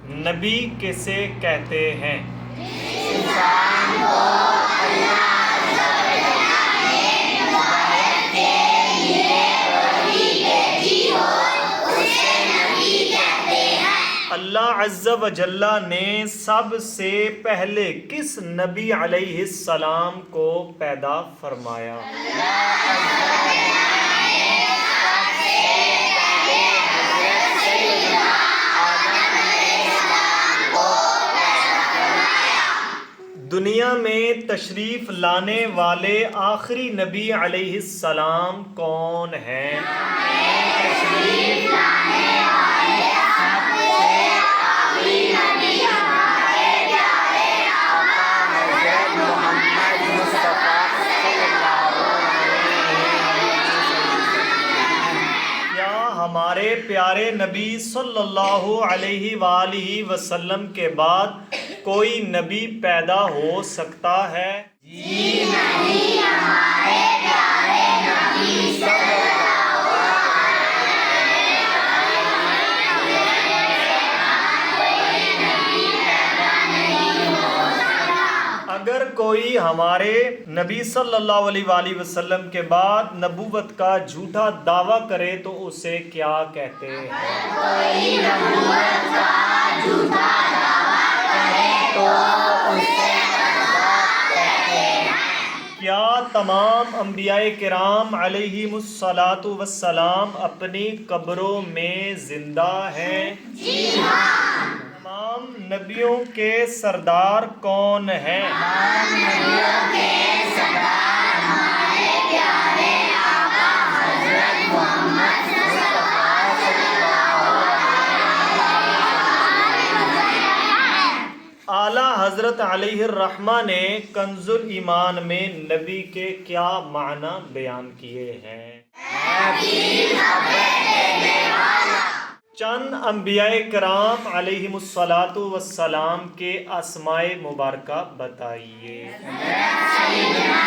نبی کسے کہتے ہیں؟ انسان کو اللہ عز و جل نے ہدایت کے لیے وحی بھیجی ہو اسے نبی کہتے ہیں۔ اللہ عز و جل نے سب سے پہلے کس نبی علیہ السلام کو پیدا فرمایا؟ اللہ عز و جل نے سب سے پہلے حضرت سیدنا آدم علیہ السلام کو پیدا فرمایا۔ دنیا میں تشریف لانے والے آخری نبی علیہ السلام کون ہیں؟ تشریف لانے والے سب سے آخری نبی ہمارے پیارے آقا حضرت محمد مصطفیٰ صلی اللہ علیہ وسلم۔ کیا ہمارے پیارے نبی صلی اللہ علیہ وآلہ وسلم کے بعد کوئی نبی پیدا ہو سکتا ہے؟ جی نہیں، ہمارے پیارے نبی صلی اللہ علیہ وسلم۔ اگر کوئی ہمارے نبی صلی اللہ علیہ وآلہ وسلم کے بعد نبوت کا جھوٹا دعویٰ کرے تو اسے کیا کہتے ہیں؟ کوئی نبوت کا جھوٹا دعویٰ کرے تو اسے کذاب کہتے ہیں۔ کیا تمام انبیاء کرام علیہم الصلاۃ والسلام اپنی قبروں میں زندہ ہیں؟ جی ہاں۔ تمام نبیوں کے سردار کون ہیں؟ تمام نبیوں کے سردار ہمارے پیارے آقا حضرت محمد مصطفیٰ صلی اللہ علیہ وسلم۔ اعلیٰ حضرت علیہ الرحمہ نے کنز الایمان میں نبی کے کیا معنی بیان کیے ہیں؟ چند انبیاء کرام علیہم الصلاۃ والسلام کے اسماء مبارکہ بتائیے۔ سیدنا